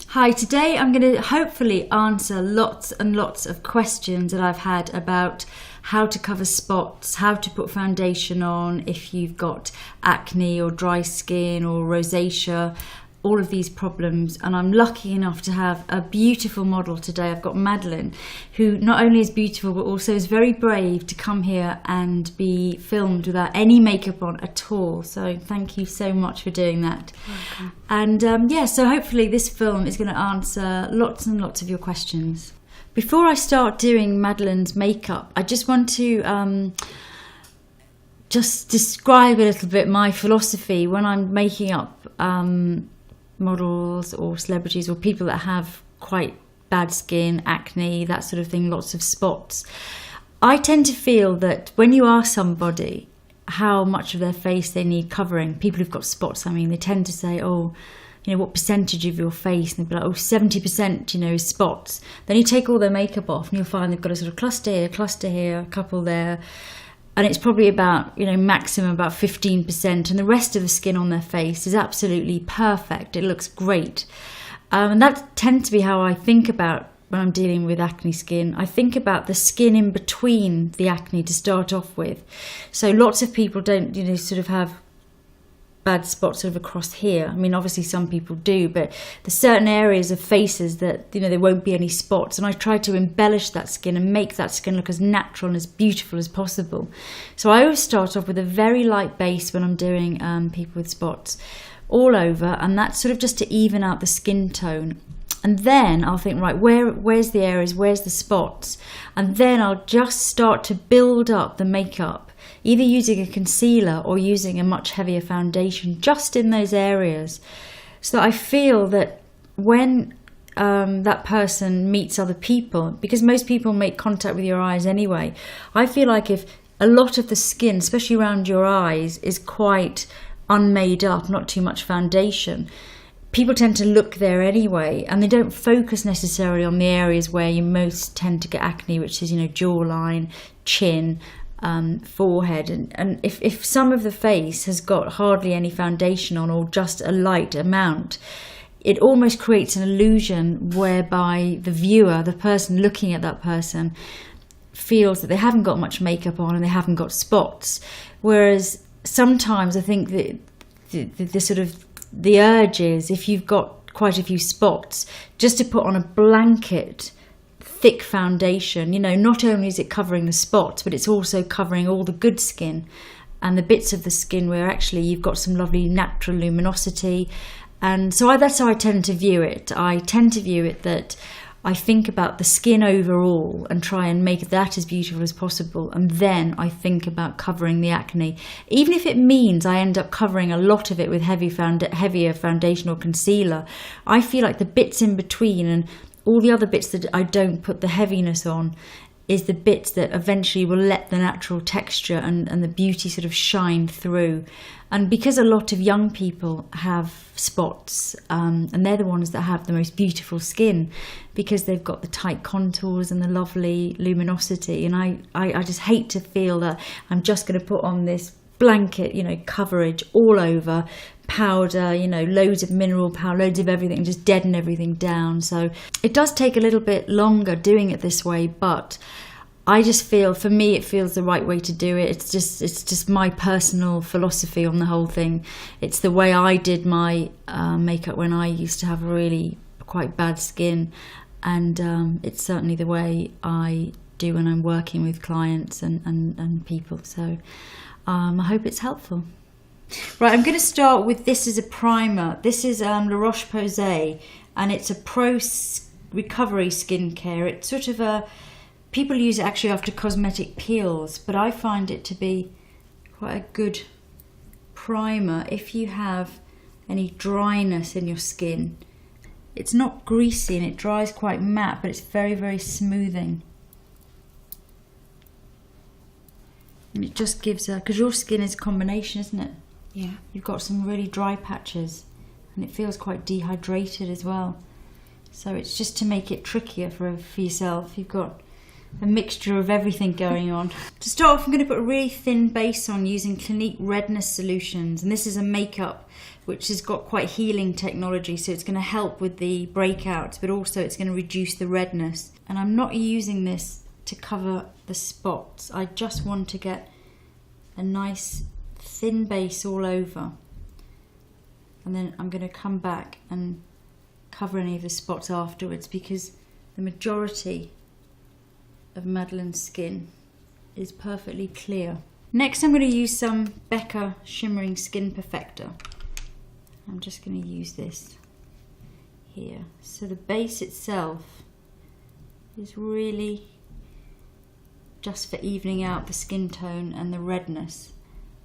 Hi, today I'm going to hopefully answer lots and lots of questions that I've had about how to cover spots, how to put foundation on if you've got acne or dry skin or rosacea, all of these problems. And I'm lucky enough to have a beautiful model today. I've got Madeline, who not only is beautiful but also is very brave to come here and be filmed without any makeup on at all. So thank you so much for doing that. Okay. And so hopefully this film is going to answer lots and lots of your questions. Before I start doing Madeline's makeup, I just want to just describe a little bit my philosophy when I'm making up models or celebrities or people that have quite bad skin, acne, that sort of thing, lots of spots. I tend to feel that when you ask somebody how much of their face they need covering, people who've got spots, I mean, they tend to say, oh, you know, what percentage of your face? And they'll be like, oh, 70%, you know, is spots. Then you take all their makeup off and you'll find they've got a sort of cluster here, a couple there. And it's probably about, you know, maximum about 15%. And the rest of the skin on their face is absolutely perfect. It looks great. And that tends to be how I think about when I'm dealing with acne skin. I think about the skin in between the acne to start off with. So lots of people don't, you know, sort of have bad spots sort of across here. I mean, obviously some people do, but there's certain areas of faces that, you know, there won't be any spots. And I try to embellish that skin and make that skin look as natural and as beautiful as possible. So I always start off with a very light base when I'm doing people with spots all over, and that's sort of just to even out the skin tone. And then I'll think, right, where's the areas, where's the spots? And then I'll just start to build up the makeup, either using a concealer or using a much heavier foundation just in those areas, so that I feel that when that person meets other people, because most people make contact with your eyes anyway, I feel like if a lot of the skin, especially around your eyes, is quite unmade up, not too much foundation, people tend to look there anyway, and they don't focus necessarily on the areas where you most tend to get acne, which is, you know, jawline, chin, forehead. And if some of the face has got hardly any foundation on or just a light amount, it almost creates an illusion whereby the viewer, the person looking at that person, feels that they haven't got much makeup on and they haven't got spots. Whereas sometimes I think that the sort of the urge is, if you've got quite a few spots, just to put on a blanket thick foundation. You know, not only is it covering the spots, but it's also covering all the good skin and the bits of the skin where actually you've got some lovely natural luminosity. And so that's how I tend to view it. I tend to view it that I think about the skin overall and try and make that as beautiful as possible. And then I think about covering the acne. Even if it means I end up covering a lot of it with heavier foundation or concealer, I feel like the bits in between and all the other bits that I don't put the heaviness on is the bits that eventually will let the natural texture and the beauty sort of shine through. And because a lot of young people have spots, and they're the ones that have the most beautiful skin because they've got the tight contours and the lovely luminosity. And I just hate to feel that I'm just going to put on this blanket, you know, coverage all over, powder, you know, loads of mineral powder, loads of everything, and just deaden everything down. So it does take a little bit longer doing it this way, but I just feel, for me, it feels the right way to do it. It's just my personal philosophy on the whole thing. It's the way I did my makeup when I used to have really quite bad skin, and it's certainly the way I do when I'm working with clients and people. So I hope it's helpful. Right, I'm going to start with, this is a primer. This is La Roche-Posay, and it's a pro recovery skincare. It's sort of a, people use it actually after cosmetic peels, but I find it to be quite a good primer if you have any dryness in your skin. It's not greasy and it dries quite matte, but it's very, very smoothing. And it just gives a, because your skin is a combination, isn't it? Yeah. You've got some really dry patches and it feels quite dehydrated as well. So it's just to make it trickier for yourself. You've got a mixture of everything going on. To start off, I'm going to put a really thin base on using Clinique Redness Solutions. And this is a makeup which has got quite healing technology, so it's going to help with the breakouts, but also it's going to reduce the redness. And I'm not using this to cover the spots. I just want to get a nice thin base all over. And then I'm going to come back and cover any of the spots afterwards, because the majority of Madeleine's skin is perfectly clear. Next, I'm going to use some Becca Shimmering Skin Perfector. I'm just going to use this here. So the base itself is really just for evening out the skin tone and the redness,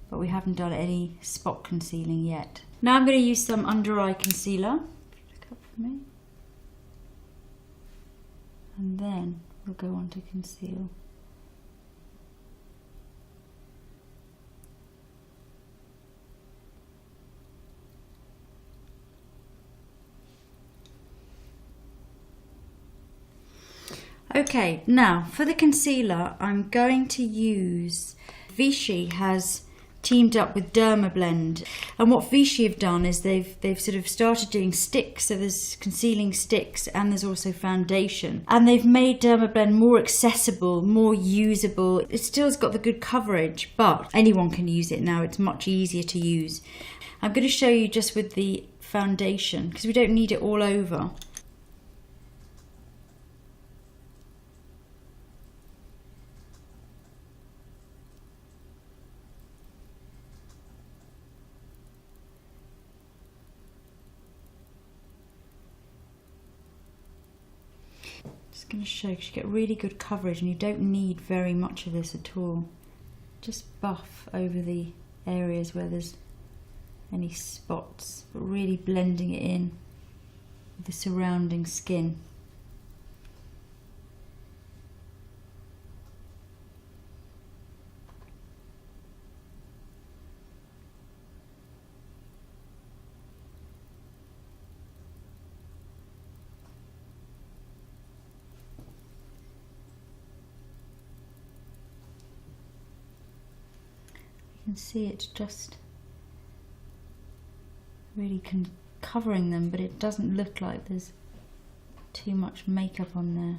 but we haven't done any spot concealing yet. Now I'm going to use some under eye concealer. Look up for me. And then we'll go on to conceal. Okay, now for the concealer, I'm going to use, Vichy has teamed up with Dermablend, and what Vichy have done is they've sort of started doing sticks, so there's concealing sticks and there's also foundation, and they've made Dermablend more accessible, more usable. It still has got the good coverage, but anyone can use it now. It's much easier to use. I'm going to show you just with the foundation, because we don't need it all over. Just going to show you, get really good coverage, and you don't need very much of this at all. Just buff over the areas where there's any spots, but really blending it in with the surrounding skin. You can see it's just really covering them, but it doesn't look like there's too much makeup on there.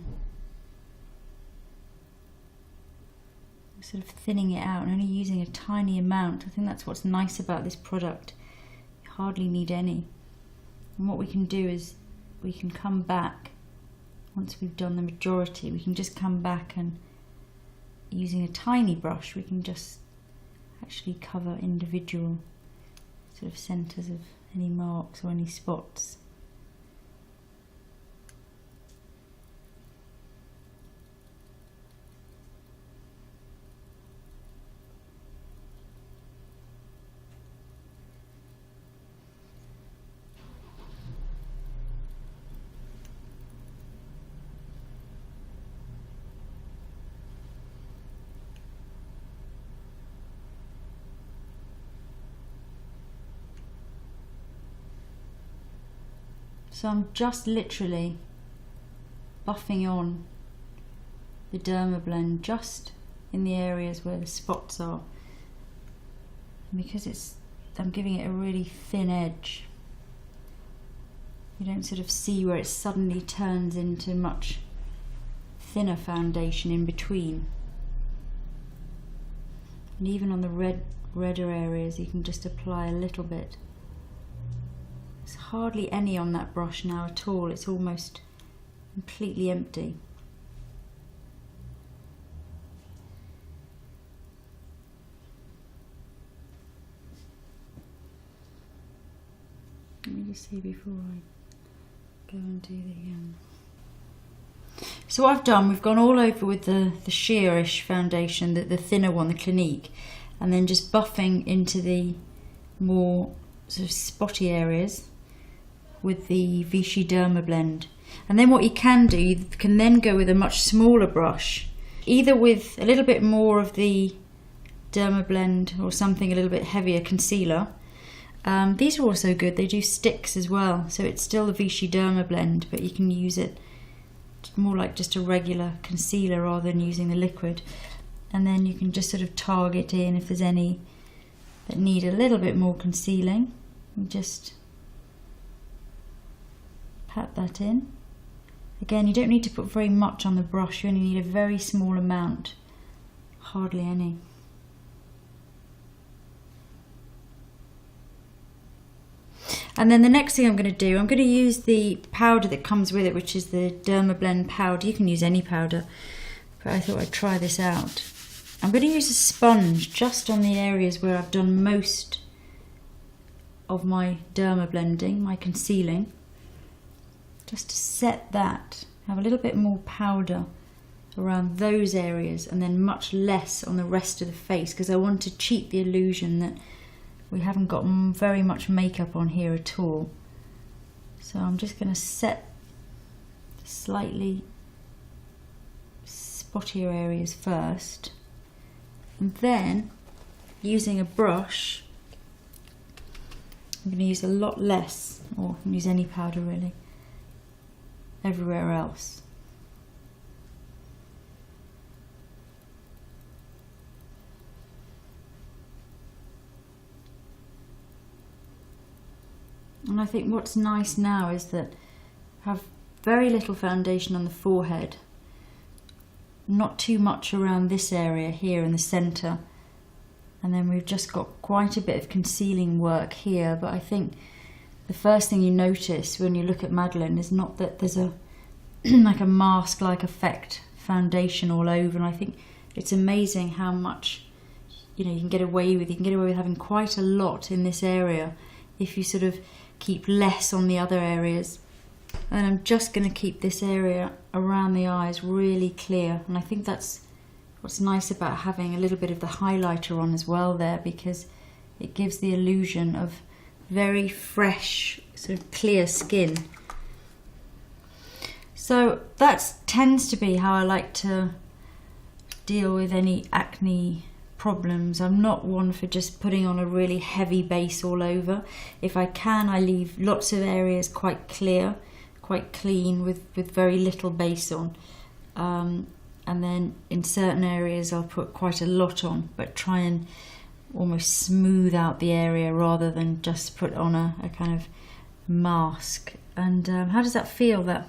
I'm sort of thinning it out and only using a tiny amount. I think that's what's nice about this product. You hardly need any. And what we can do is we can come back, once we've done the majority, we can just come back and using a tiny brush we can just actually cover individual sort of centres of any marks or any spots. So I'm just literally buffing on the Dermablend just in the areas where the spots are. And because I'm giving it a really thin edge, you don't sort of see where it suddenly turns into much thinner foundation in between. And even on the redder areas you can just apply a little bit. There's hardly any on that brush now at all. It's almost completely empty. Let me just see before I go and do the So what I've done, we've gone all over with the sheerish foundation, the thinner one, the Clinique, and then just buffing into the more sort of spotty areas with the Vichy Dermablend. And then what you can do, you can then go with a much smaller brush, either with a little bit more of the Dermablend or something a little bit heavier concealer, These are also good. They do sticks as well, so it's still a Vichy Derma blend, but you can use it more like just a regular concealer rather than using the liquid. And then you can just sort of target in if there's any that need a little bit more concealing. And just pat that in. Again, you don't need to put very much on the brush, you only need a very small amount, hardly any. And then the next thing I'm going to do, I'm going to use the powder that comes with it, which is the Derma Blend powder. You can use any powder, but I thought I'd try this out. I'm going to use a sponge just on the areas where I've done most of my Derma blending, my concealing, just to set that, have a little bit more powder around those areas and then much less on the rest of the face, because I want to cheat the illusion that we haven't got very much makeup on here at all. So I'm just going to set slightly spottier areas first, and then using a brush, I'm going to use a lot less, or I can use any powder really, everywhere else. And I think what's nice now is that I have very little foundation on the forehead, not too much around this area here in the centre, and then we've just got quite a bit of concealing work here. But I think the first thing you notice when you look at Madeline is not that there's a like a mask-like effect foundation all over, and I think it's amazing how much you can get away with. You can get away with having quite a lot in this area if you sort of keep less on the other areas. And I'm just going to keep this area around the eyes really clear, and I think that's what's nice about having a little bit of the highlighter on as well there, because it gives the illusion of very fresh, sort of clear skin. So that tends to be how I like to deal with any acne problems. I'm not one for just putting on a really heavy base all over. If I can, I leave lots of areas quite clear, quite clean, with very little base on. And then in certain areas I'll put quite a lot on, but try and almost smooth out the area rather than just put on a kind of mask. And how does that feel, that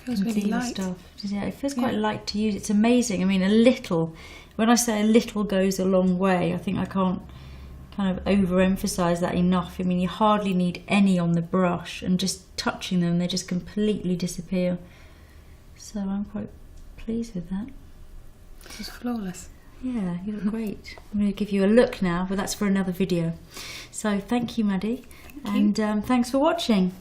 feels really light stuff? Yeah, it feels quite light to use. It's amazing. I mean, a little, when I say a little goes a long way, I think I can't kind of overemphasize that enough. I mean, you hardly need any on the brush, and just touching them, they just completely disappear. So I'm quite pleased with that. It's flawless. Yeah, you look great. I'm going to give you a look now, but that's for another video. So thank you, Maddie, and thanks for watching.